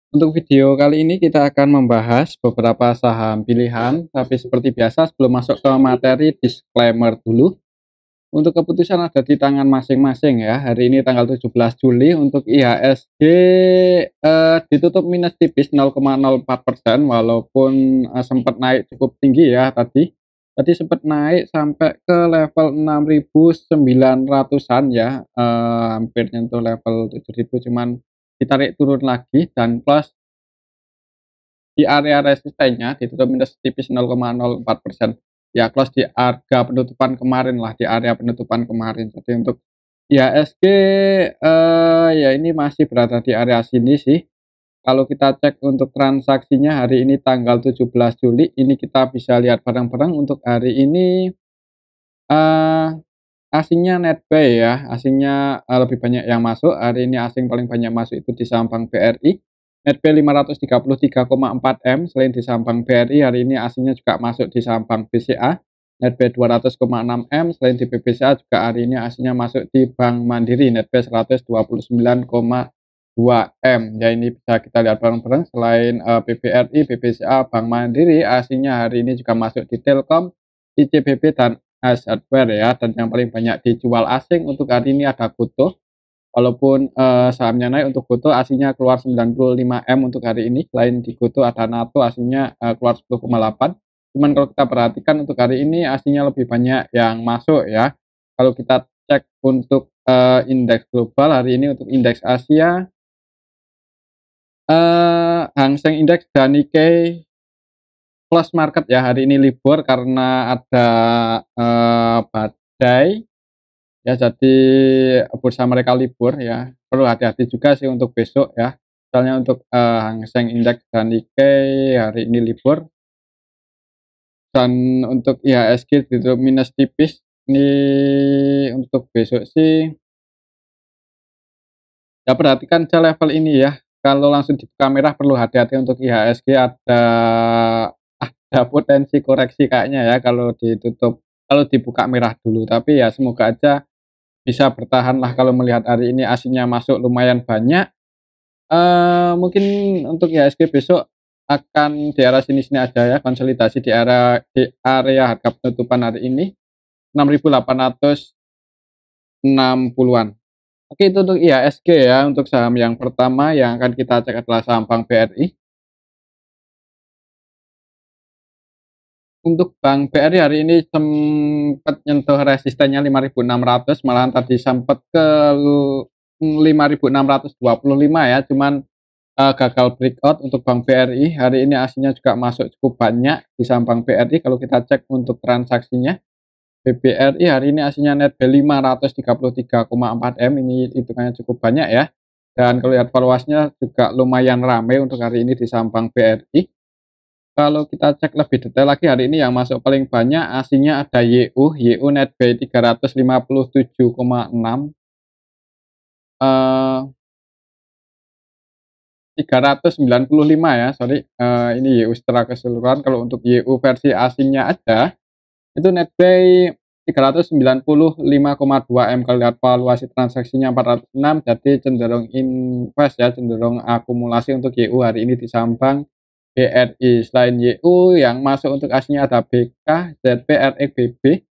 Untuk video kali ini kita akan membahas beberapa saham pilihan, tapi seperti biasa sebelum masuk ke materi disclaimer dulu. Untuk keputusan ada di tangan masing-masing ya. Hari ini tanggal 17 Juli untuk IHSG ditutup minus tipis 0,04% walaupun sempat naik cukup tinggi ya tadi. Tadi sempat naik sampai ke level 6.900-an ya, hampir nyentuh level 7.000 cuman ditarik turun lagi dan plus di area resistennya ditutup minus tipis 0,04%. Ya close di harga penutupan kemarin lah, di area penutupan kemarin. Jadi untuk IHSG ya ini masih berada di area sini sih. Kalau kita cek untuk transaksinya hari ini tanggal 17 Juli, ini kita bisa lihat bareng-bareng untuk hari ini eee, asingnya netbuy ya, asingnya, lebih banyak yang masuk. Hari ini asing paling banyak masuk itu di saham Bank BRI. Netbuy 533,4 M. Selain di saham Bank BRI, hari ini asingnya juga masuk di saham Bank BCA. Netbuy 200,6 M. Selain di BBCA juga hari ini asingnya masuk di Bank Mandiri. Netbuy 129,2 M. Ya ini bisa kita lihat bareng-bareng. Selain BBRI, BBCA, Bank Mandiri, asingnya hari ini juga masuk di Telkom, ICBP dan As Hardware ya, dan yang paling banyak dijual asing untuk hari ini ada GoTo. Walaupun sahamnya naik, untuk GoTo aslinya keluar 95 M untuk hari ini. Selain di GoTo ada NATO aslinya keluar 10,8. Cuman kalau kita perhatikan untuk hari ini aslinya lebih banyak yang masuk ya. Kalau kita cek untuk indeks global hari ini untuk indeks Asia, Hang Seng Index dan Nikkei close market ya hari ini libur karena ada badai. Ya jadi bursa mereka libur ya, perlu hati-hati juga sih untuk besok ya. Misalnya untuk, Hang Seng Index dan Nikkei hari ini libur, dan untuk IHSG ditutup minus tipis. Ini untuk besok sih, ya perhatikan aja level ini ya, kalau langsung dibuka merah perlu hati-hati untuk IHSG ada potensi koreksi kayaknya ya kalau dibuka merah dulu, tapi ya semoga aja bisa bertahan lah kalau melihat hari ini aslinya masuk lumayan banyak. Mungkin untuk IHSG besok akan di arah sini-sini aja ya, konsolidasi di area harga penutupan hari ini 6.860-an. Oke itu untuk IHSG ya, untuk saham yang pertama yang akan kita cek adalah saham Bank BRI. Untuk Bank BRI hari ini sempat nyentuh resistennya 5.600, malahan tadi sempat ke 5.625 ya, cuman gagal breakout untuk Bank BRI. Hari ini aslinya juga masuk cukup banyak di saham Bank BRI. Kalau kita cek untuk transaksinya, BBRI hari ini aslinya net 533,4 M, ini hitungannya cukup banyak ya. Dan kalau lihat valuasinya juga lumayan ramai untuk hari ini di saham Bank BRI. Kalau kita cek lebih detail lagi hari ini yang masuk paling banyak aslinya ada YU net by 357,6, 395 ya, sorry, ini YU secara keseluruhan. Kalau untuk YU versi asingnya ada, itu netbuy 395,2 M. Kalau lihat valuasi transaksinya 406, jadi cenderung invest ya, cenderung akumulasi untuk YU hari ini di saham Bank BRI. Selain YU yang masuk untuk aslinya ada BK, ZP, REBB,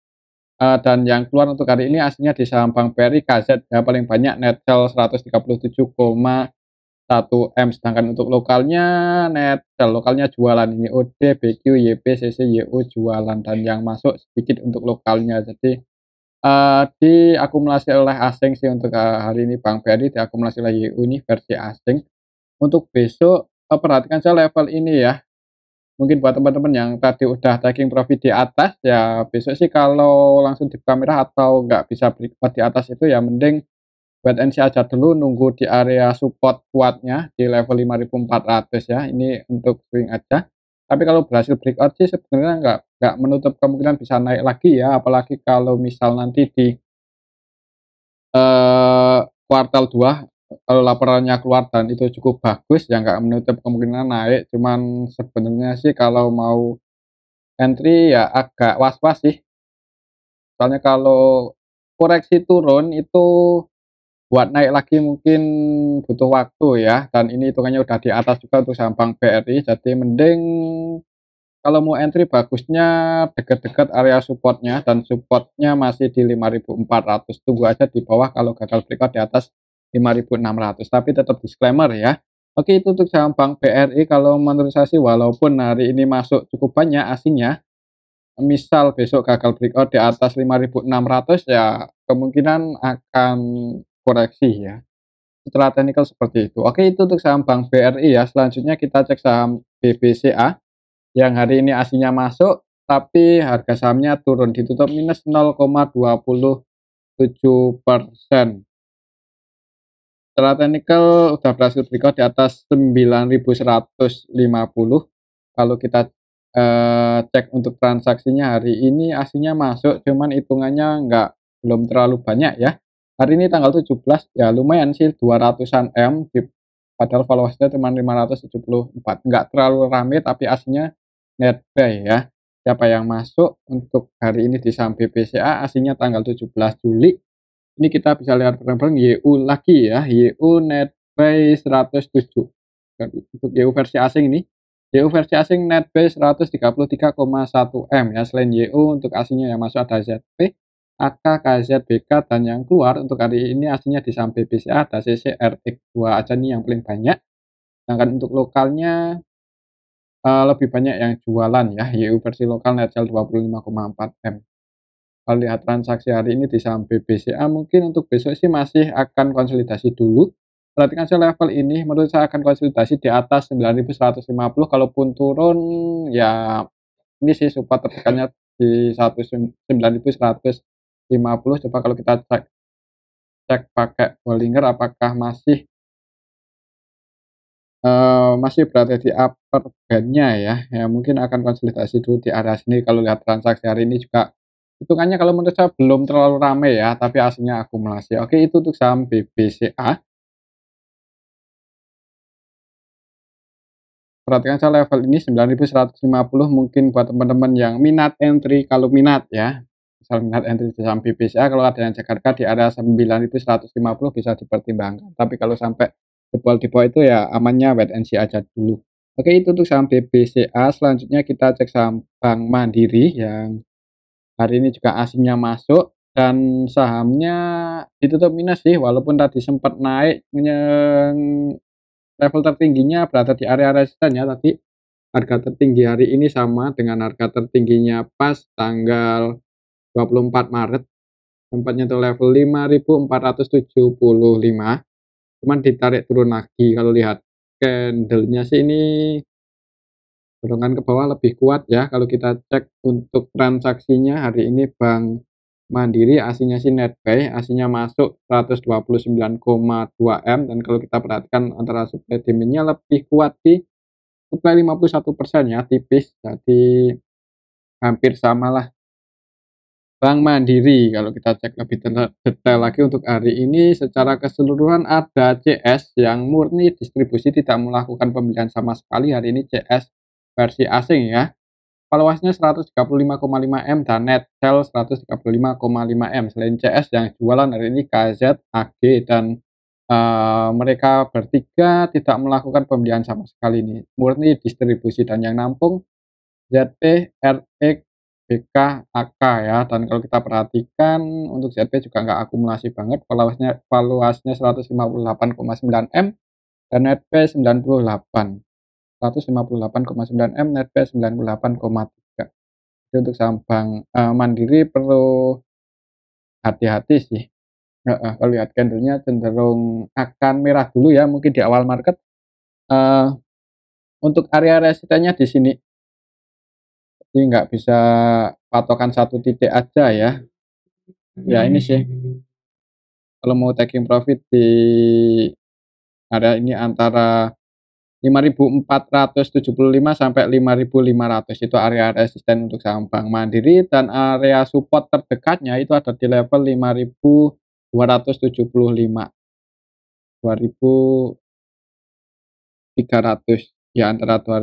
dan yang keluar untuk hari ini aslinya di saham Bank BRI KZ ya, paling banyak net sell 137,1 M. Sedangkan untuk lokalnya net sell lokalnya jualan ini OD, BQ, YP, CC, YU jualan, dan yang masuk sedikit untuk lokalnya. Jadi diakumulasi oleh asing sih untuk hari ini Bank BRI diakumulasi oleh YU ini versi asing. Untuk besok perhatikan saja level ini ya. Mungkin buat teman-teman yang tadi udah taking profit di atas ya, besok sih kalau langsung dibuka merah atau nggak bisa breakout di atas itu ya mending wait and see aja dulu, nunggu di area support kuatnya di level 5.400 ya, ini untuk swing aja. Tapi kalau berhasil breakout sih sebenarnya nggak menutup kemungkinan bisa naik lagi ya, apalagi kalau misal nanti di kuartal 2 kalau laporannya keluar dan itu cukup bagus ya nggak menutup kemungkinan naik, cuman sebenarnya sih kalau mau entry ya agak was-was sih. Soalnya kalau koreksi turun itu buat naik lagi mungkin butuh waktu ya, dan ini hitungannya udah di atas juga untuk saham Bank BRI, jadi mending kalau mau entry bagusnya deket-deket area supportnya, dan supportnya masih di 5.400. Tunggu aja di bawah kalau gagal breakout di atas 5.600. Tapi tetap disclaimer ya. Oke, itu untuk saham Bank BRI. Kalau menurut saya sih walaupun hari ini masuk cukup banyak asingnya, misal besok gagal breakout di atas 5.600 ya kemungkinan akan koreksi ya. Setelah teknikal seperti itu. Oke, itu untuk saham Bank BRI ya. Selanjutnya kita cek saham BBCA yang hari ini aslinya masuk, tapi harga sahamnya turun, ditutup minus 0,27%. Secara teknikal udah berhasil breakout di atas 9.150. Kalau kita cek untuk transaksinya hari ini aslinya masuk, cuman hitungannya belum terlalu banyak ya. Hari ini tanggal 17 ya lumayan sih 200-an M, padahal valuasinya cuma 574. Nggak terlalu rame tapi aslinya net buy ya. Siapa yang masuk untuk hari ini di saham BBCA aslinya tanggal 17 Juli. Ini kita bisa lihat bareng-bareng YU lagi ya, YU net buy 107. Untuk YU versi asing ini, YU versi asing net buy 133,1 M ya. Selain YU untuk asingnya yang masuk ada ZP, AK, KZBK, dan yang keluar untuk hari ini aslinya di saham BBCA ada CCRX2 aja nih yang paling banyak. Sedangkan untuk lokalnya lebih banyak yang jualan ya, YU versi lokal net sell 25,4 M. Kalau lihat transaksi hari ini di saham BBCA mungkin untuk besok sih masih akan konsolidasi dulu. Perhatikan saya level ini menurut saya akan konsolidasi di atas 9.150, kalaupun turun ya ini sih support tertekannya di 9.150. Coba kalau kita cek cek pakai Bollinger apakah masih berada di upper band-nya ya. Ya mungkin akan konsolidasi dulu di area sini. Kalau lihat transaksi hari ini juga hitungannya kalau menurut saya belum terlalu ramai ya, tapi aslinya akumulasi. Oke, itu untuk saham BBCA. Perhatikan saya level ini 9.150 mungkin buat teman-teman yang minat entry, kalau minat ya. Misal minat entry di saham BBCA, kalau ada yang cek harga di area 9.150 bisa dipertimbangkan. Tapi kalau sampai jebol di bawah itu ya amannya wait and see aja dulu. Oke, itu untuk saham BBCA. Selanjutnya kita cek saham Bank Mandiri yang hari ini juga asingnya masuk dan sahamnya ditutup minus sih, walaupun tadi sempat naik level tertingginya berada di area resisten ya tadi. Harga tertinggi hari ini sama dengan harga tertingginya pas tanggal 24 Maret. Tempatnya tuh level 5.475. Cuman ditarik turun lagi. Kalau lihat candlenya sih ini dorongan ke bawah lebih kuat ya. Kalau kita cek untuk transaksinya hari ini Bank Mandiri aslinya sih net buy, aslinya masuk 129,2 M, dan kalau kita perhatikan antara supply demand-nya lebih kuat di supply 51% ya, tipis. Jadi hampir samalah Bank Mandiri. Kalau kita cek lebih detail lagi untuk hari ini secara keseluruhan ada CS yang murni distribusi tidak melakukan pembelian sama sekali. Hari ini CS versi asing ya. Valuasinya 135,5 M dan net sell 135,5 M. Selain CS yang jualan hari ini KZ, AG, dan mereka bertiga tidak melakukan pembelian sama sekali ini. Murni distribusi dan yang nampung ZP, RX, BK, AK ya. Dan kalau kita perhatikan untuk ZP juga nggak akumulasi banget. Valuasinya 158,9 M dan net P 98. 158,9 M, net P 98,3. Jadi untuk saham Bank Mandiri perlu hati-hati sih. Kalau lihat candlenya cenderung akan merah dulu ya mungkin di awal market. Untuk area resistennya di sini. Jadi nggak bisa patokan satu titik aja ya. Ya ini sih. Kalau mau taking profit di area ini antara 5.475 sampai 5.500 itu area resisten untuk saham Bank Mandiri, dan area support terdekatnya itu ada di level 5.275, 2.300 ya, antara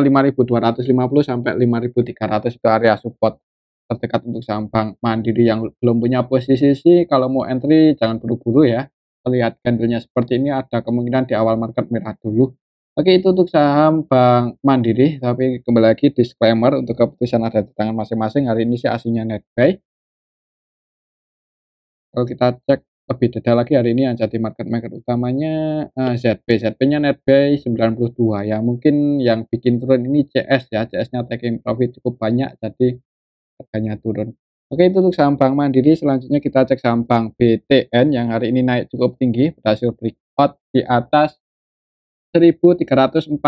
5.250 sampai 5.300 itu area support. terdekat untuk saham Bank Mandiri. Yang belum punya posisi sih kalau mau entry jangan buru-buru ya. Lihat candlenya seperti ini ada kemungkinan di awal market merah dulu. Oke, itu untuk saham Bank Mandiri, tapi kembali lagi disclaimer untuk keputusan ada di tangan masing-masing. Hari ini sih aslinya net buy. Kalau kita cek lebih detail lagi hari ini yang jadi market utamanya ZP. ZP-nya net buy 92 ya. Mungkin yang bikin turun ini CS ya. CS-nya taking profit cukup banyak jadi harganya turun. Oke, itu untuk saham Bank Mandiri. Selanjutnya kita cek saham Bank BTN yang hari ini naik cukup tinggi, berhasil breakout di atas 1340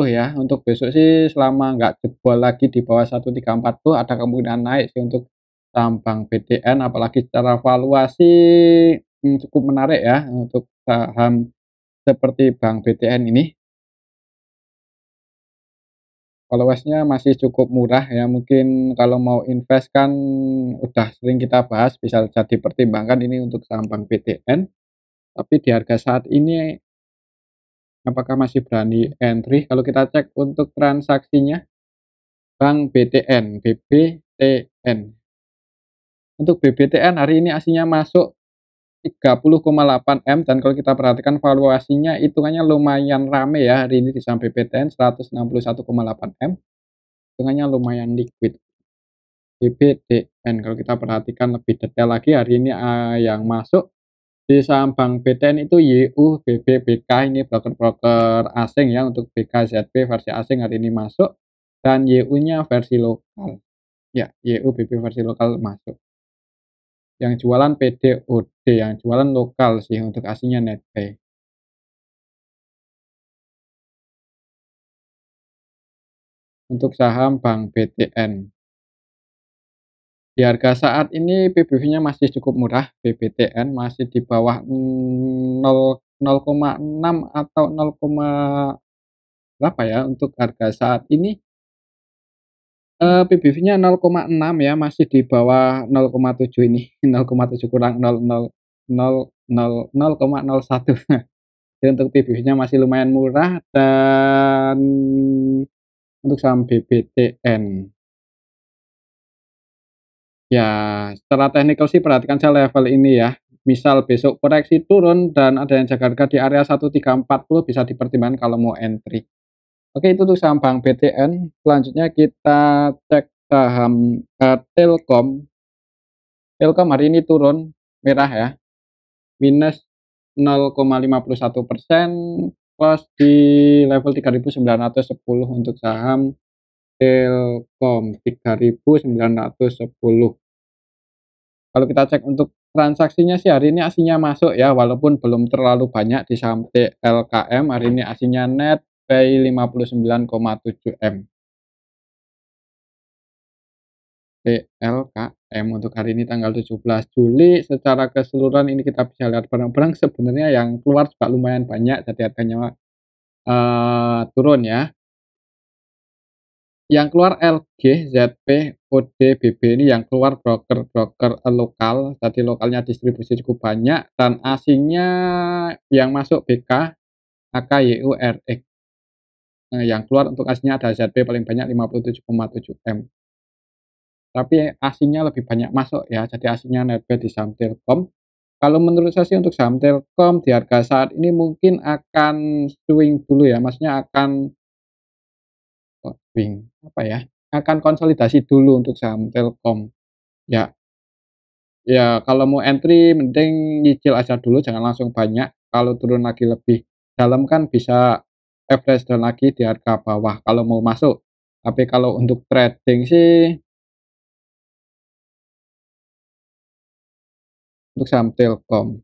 ya. Untuk besok sih selama nggak jebol lagi di bawah 1340 ada kemungkinan naik sih untuk saham Bank BTN, apalagi secara valuasi cukup menarik ya untuk saham seperti Bank BTN ini. Followers-nya masih cukup murah ya, mungkin kalau mau invest kan udah sering kita bahas, bisa jadi pertimbangkan ini untuk saham Bank BTN. Tapi di harga saat ini apakah masih berani entry? Kalau kita cek untuk transaksinya Bank BTN, BBTN. Untuk BBTN hari ini aslinya masuk 30,8 M dan kalau kita perhatikan valuasinya hitungannya lumayan rame ya hari ini di saham BBTN 161,8 M. Hitungannya lumayan liquid. BBTN kalau kita perhatikan lebih detail lagi hari ini yang masuk di saham Bank BTN itu YU, BBBK ini broker-broker asing ya untuk BKZP versi asing hari ini masuk dan YU-nya versi lokal. Ya, YU BB versi lokal masuk. Yang jualan PDOD, yang jualan lokal sih untuk aslinya netbuy. Untuk saham Bank BTN. Di harga saat ini PBV-nya masih cukup murah, BBTN masih di bawah 0,6 atau 0, berapa ya untuk harga saat ini, PBV-nya 0,6 ya, masih di bawah 0,7 ini, 0,7 kurang 0,01. Jadi untuk PBV-nya masih lumayan murah dan untuk saham BBTN. Ya, secara teknikal sih perhatikan saya level ini ya. Misal besok koreksi turun dan ada yang jaga harga di area 1340 bisa dipertimbangkan kalau mau entry. Oke, itu untuk saham Bank BTN. Selanjutnya kita cek saham Telkom. Telkom hari ini turun merah ya, minus 0,51% plus di level 3.910 untuk saham Telkom 3.910. Kalau kita cek untuk transaksinya sih hari ini aslinya masuk ya, walaupun belum terlalu banyak di saham TLKM, hari ini aslinya net buy 59,7 M. TLKM untuk hari ini tanggal 17 Juli secara keseluruhan ini kita bisa lihat barang-barang sebenarnya yang keluar juga lumayan banyak, jadi harganya turun ya. Yang keluar LG, ZP, ODBB ini yang keluar broker-broker lokal, jadi lokalnya distribusi cukup banyak dan asingnya yang masuk BK, AK, YU, RX. Yang keluar untuk asingnya ada ZP paling banyak 57,7 M. Tapi asingnya lebih banyak masuk ya, jadi asingnya netbuy di saham Telkom. Kalau menurut saya sih untuk saham Telkom di harga saat ini mungkin akan swing dulu ya, maksudnya akan swing apa ya, akan konsolidasi dulu untuk saham Telkom. Ya, ya kalau mau entry mending nyicil aja dulu jangan langsung banyak, kalau turun lagi lebih dalam kan bisa average down lagi di harga bawah kalau mau masuk. Tapi kalau untuk trading sih untuk saham Telkom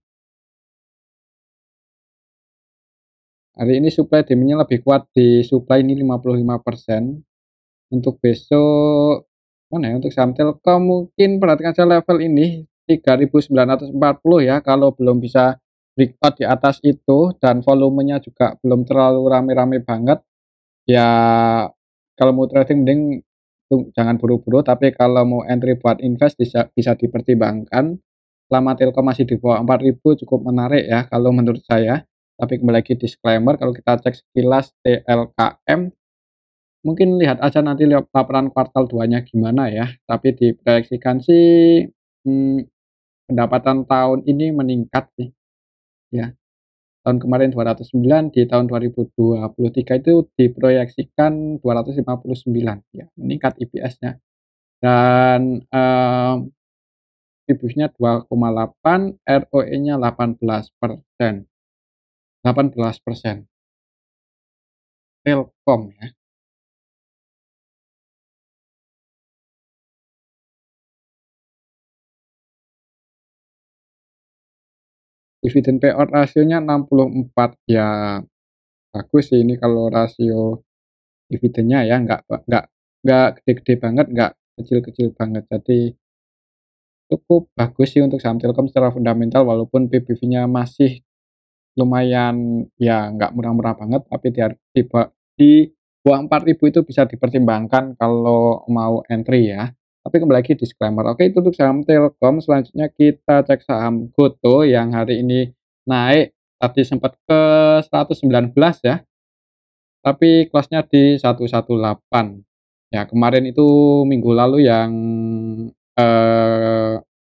hari ini supply demand-nya lebih kuat di supply ini 55%. Untuk besok mana ya, untuk saham Telkom mungkin perhatikan saja level ini 3.940 ya, kalau belum bisa breakout di atas itu dan volumenya juga belum terlalu rame-rame banget, ya kalau mau trading mending jangan buru-buru, tapi kalau mau entry buat invest bisa bisa dipertimbangkan. Selama Telkom masih di bawah 4.000 cukup menarik ya kalau menurut saya. Tapi kembali lagi disclaimer kalau kita cek sekilas TLKM mungkin lihat aja nanti laporan kuartal 2-nya gimana ya, tapi diproyeksikan sih, mmm, pendapatan tahun ini meningkat sih, ya. Tahun kemarin 209, di tahun 2023 itu diproyeksikan 259, ya, meningkat EPS-nya. Dan, EPS-nya 2,8, ROE-nya 18%. 18%. Telkom ya. Dividen payout rasionya 64, ya bagus sih ini kalau rasio dividennya ya, nggak gede-gede banget, nggak kecil-kecil banget. Jadi cukup bagus sih untuk saham Telkom secara fundamental walaupun PBV-nya masih lumayan ya nggak murah-murah banget, tapi di bawah 4.000 itu bisa dipertimbangkan kalau mau entry ya. Tapi kembali lagi disclaimer. Oke, itu untuk saham Telkom, selanjutnya kita cek saham GoTo yang hari ini naik, tadi sempat ke 119 ya, tapi close-nya di 118. Ya kemarin itu minggu lalu yang,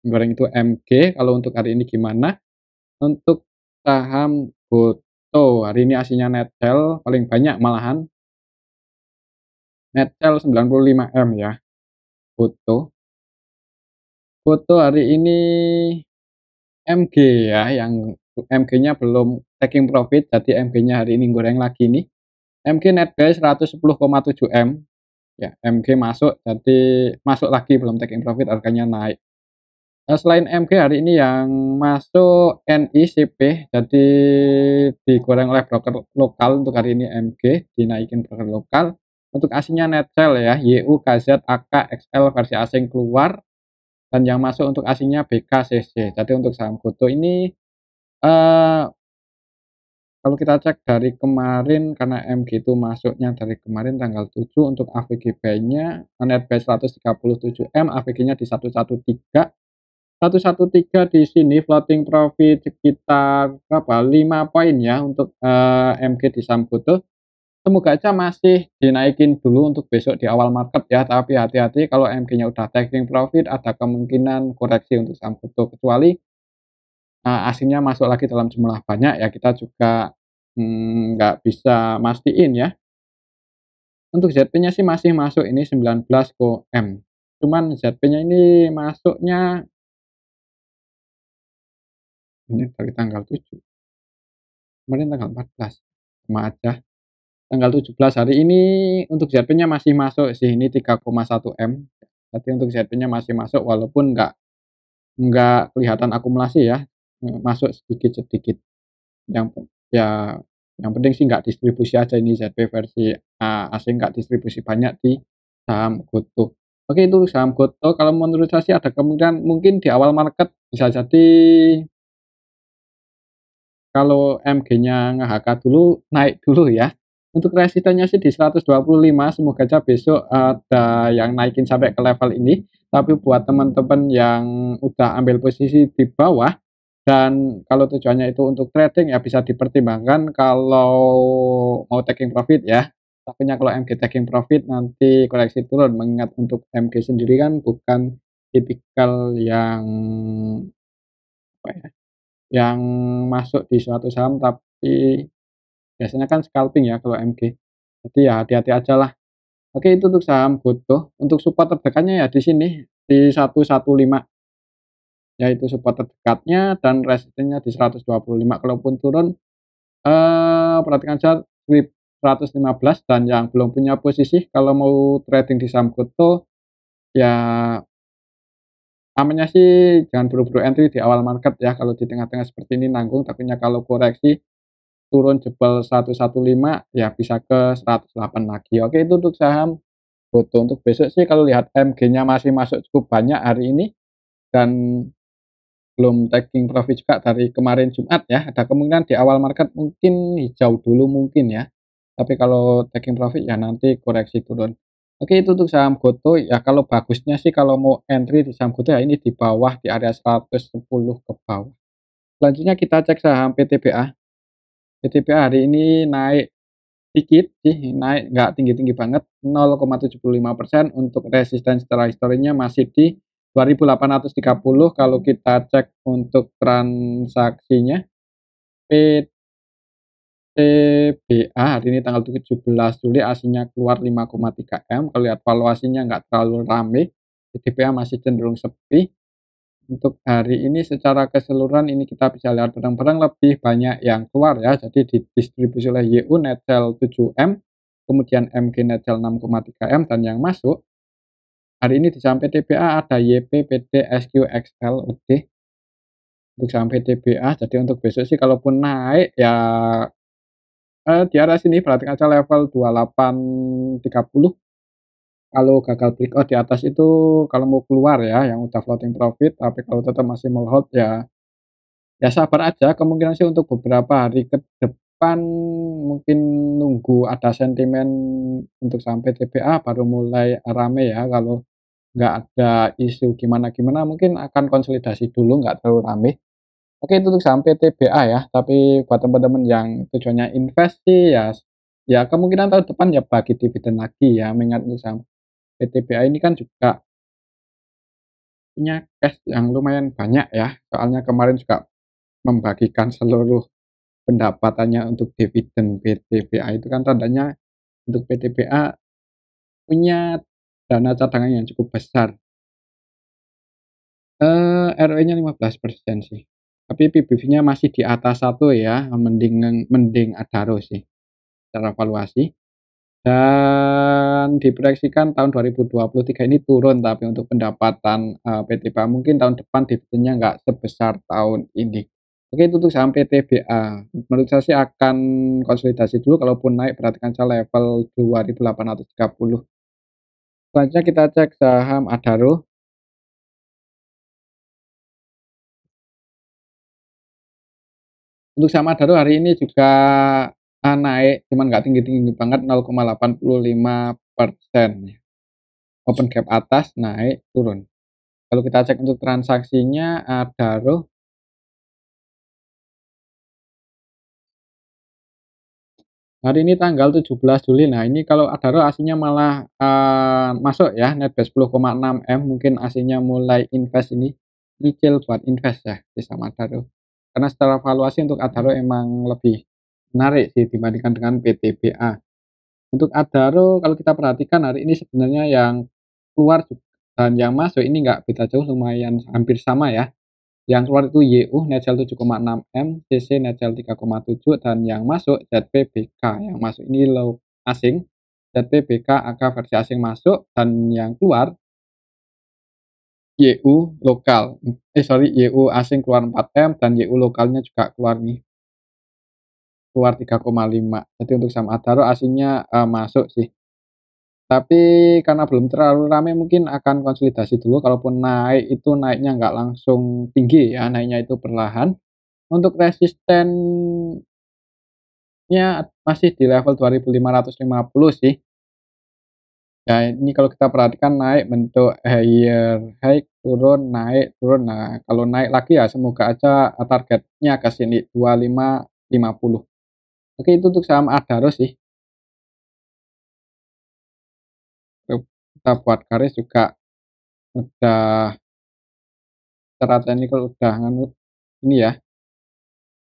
goreng itu MG, kalau untuk hari ini gimana? Untuk saham GoTo, hari ini aslinya Netsel paling banyak malahan, Netsel 95 M ya, GoTo. GoTo hari ini MG ya, yang MG-nya belum taking profit, jadi MG-nya hari ini goreng lagi nih. MG netbuy 110,7 M, ya MG masuk, jadi masuk lagi belum taking profit, harganya naik. Selain MG hari ini yang masuk NICP, jadi digoreng oleh broker lokal untuk hari ini MG, dinaikin broker lokal. Untuk asingnya Netsel ya, YU, KZ, AK, XL versi asing keluar, dan yang masuk untuk asingnya BKCC. Jadi untuk saham GoTo ini, eee, kalau kita cek dari kemarin karena MG itu masuknya dari kemarin tanggal 7, untuk AVG buy-nya netbuy 137 M, AVG-nya di 113. 113 di sini floating profit sekitar berapa, 5 poin ya untuk, MG di saham GoTo. Semoga aja masih dinaikin dulu untuk besok di awal market ya, tapi hati-hati kalau MG-nya udah taking profit ada kemungkinan koreksi untuk saham GoTo, kecuali, asingnya masuk lagi dalam jumlah banyak ya kita juga, nggak bisa mastiin ya. Untuk ZP-nya sih masih masuk ini 19 M, cuman ZP-nya ini masuknya ini dari tanggal 7, kemarin tanggal 14, sama aja. Tanggal 17 hari ini untuk ZP-nya masih masuk sih, ini 3,1 M. Jadi untuk ZP-nya masih masuk walaupun nggak kelihatan akumulasi ya, masuk sedikit-sedikit. Ya, yang penting sih nggak distribusi aja ini ZP versi, asing nggak distribusi banyak di saham GoTo. Oke, itu saham GoTo kalau menurut saya sih ada kemungkinan mungkin di awal market bisa jadi kalau MG-nya nge-HK dulu, naik dulu ya. Untuk resistennya sih di 125, semoga aja besok ada yang naikin sampai ke level ini. Tapi buat teman-teman yang udah ambil posisi di bawah dan kalau tujuannya itu untuk trading ya bisa dipertimbangkan kalau mau taking profit ya. Takutnya kalau MG taking profit nanti koreksi turun, mengingat untuk MG sendiri kan bukan tipikal yang apa ya, yang masuk di suatu saham tapi biasanya kan scalping ya kalau MG. Jadi ya hati-hati aja lah. Oke, itu untuk saham GoTo. Untuk support terdekatnya ya di sini di 115, yaitu support terdekatnya, dan resistennya di 125. Kalaupun turun, perhatikan saja strip 115, dan yang belum punya posisi kalau mau trading di saham GoTo ya amannya sih jangan buru-buru entry di awal market ya, kalau di tengah-tengah seperti ini nanggung, takutnya kalau koreksi turun jebol 115 ya bisa ke 108 lagi. Oke, itu untuk saham GoTo. Untuk besok sih kalau lihat MG-nya masih masuk cukup banyak hari ini dan belum taking profit juga dari kemarin Jumat ya, ada kemungkinan di awal market mungkin hijau dulu mungkin ya. Tapi kalau taking profit ya nanti koreksi turun. Oke, itu untuk saham GoTo ya, kalau bagusnya sih kalau mau entry di saham GoTo ya ini di bawah di area 110 ke bawah. Selanjutnya kita cek saham PTBA. PTBA hari ini naik dikit sih, naik nggak tinggi-tinggi banget, 0,75%. Untuk resisten secara historinya masih di 2.830. Kalau kita cek untuk transaksinya, PTBA hari ini tanggal 17 Juli aslinya keluar 5,3 M. Kalau lihat valuasinya nggak terlalu rame, PTBA masih cenderung sepi. Untuk hari ini secara keseluruhan ini kita bisa lihat barang-barang lebih banyak yang keluar ya, jadi didistribusi oleh YU net sell 7 M, kemudian MG net sell 6,3 M, dan yang masuk hari ini di saham PTBA ada YP, PT, SQ, XL, UD untuk saham PTBA. Jadi untuk besok sih kalaupun naik ya di arah sini perhatikan aja level 2830. Kalau gagal breakout di atas itu kalau mau keluar ya yang udah floating profit, tapi kalau tetap masih mau hold ya sabar aja, kemungkinan sih untuk beberapa hari ke depan mungkin nunggu ada sentimen untuk sampai TBA baru mulai rame ya, kalau nggak ada isu gimana-gimana mungkin akan konsolidasi dulu nggak terlalu rame. Oke itu untuk sampai TBA ya, tapi buat teman-teman yang tujuannya invest sih ya kemungkinan tahun depan ya bagi dividen lagi ya, mengingat untuk saham PTBA ini kan juga punya cash yang lumayan banyak ya, soalnya kemarin juga membagikan seluruh pendapatannya untuk dividen PTBA, itu kan tandanya untuk PTBA punya dana cadangan yang cukup besar. ROE-nya 15% sih, tapi PBV-nya masih di atas 1 ya, mending Adaro sih secara valuasi. Dan diproyeksikan tahun 2023 ini turun, tapi untuk pendapatan, PTBA mungkin tahun depan dividennya nggak sebesar tahun ini. Oke itu untuk saham PTBA, menurut saya sih akan konsolidasi dulu, kalaupun naik perhatikan saja level 2.830. Selanjutnya kita cek saham Adaro. Untuk saham Adaro hari ini juga, naik, cuman nggak tinggi-tinggi banget, 0,85%. Open gap atas, naik, turun. Kalau kita cek untuk transaksinya Adaro hari ini tanggal 17 Juli. Nah, ini kalau Adaro aslinya malah, masuk ya, netback 10,6 M, mungkin aslinya mulai invest ini, nyicil buat invest ya di saham Adaro. Karena secara valuasi untuk Adaro emang lebih menarik sih dibandingkan dengan PTBA. Untuk Adaro kalau kita perhatikan hari ini sebenarnya yang keluar dan yang masuk ini nggak beda jauh, lumayan hampir sama ya. Yang keluar itu YU net sell 7,6 M, CC net sell 3,7, dan yang masuk ZPBK. Yang masuk ini low asing, ZPBK AK versi asing masuk, dan yang keluar YU lokal. YU asing keluar 4 M, dan YU lokalnya juga keluar nih. Keluar 3,5. Jadi untuk saham Adaro asingnya masuk sih. Tapi karena belum terlalu ramai mungkin akan konsolidasi dulu, kalaupun naik itu naiknya nggak langsung tinggi ya, naiknya itu perlahan. Untuk resistennya masih di level 2.550 sih. Ya ini kalau kita perhatikan naik bentuk higher high, turun, naik, turun. Nah kalau naik lagi ya semoga aja targetnya ke sini 2550. Oke itu untuk saham Adaro sih. Kita buat garis juga udah secara teknikal udah ini ya,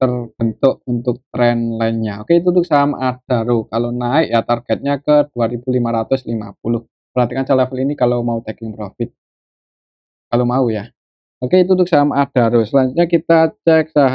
terbentuk untuk tren lainnya. Oke, itu untuk saham Adaro. Kalau naik ya targetnya ke 2.550. Perhatikan aja level ini kalau mau taking profit. Kalau mau ya. Oke, itu untuk saham Adaro. Selanjutnya kita cek saham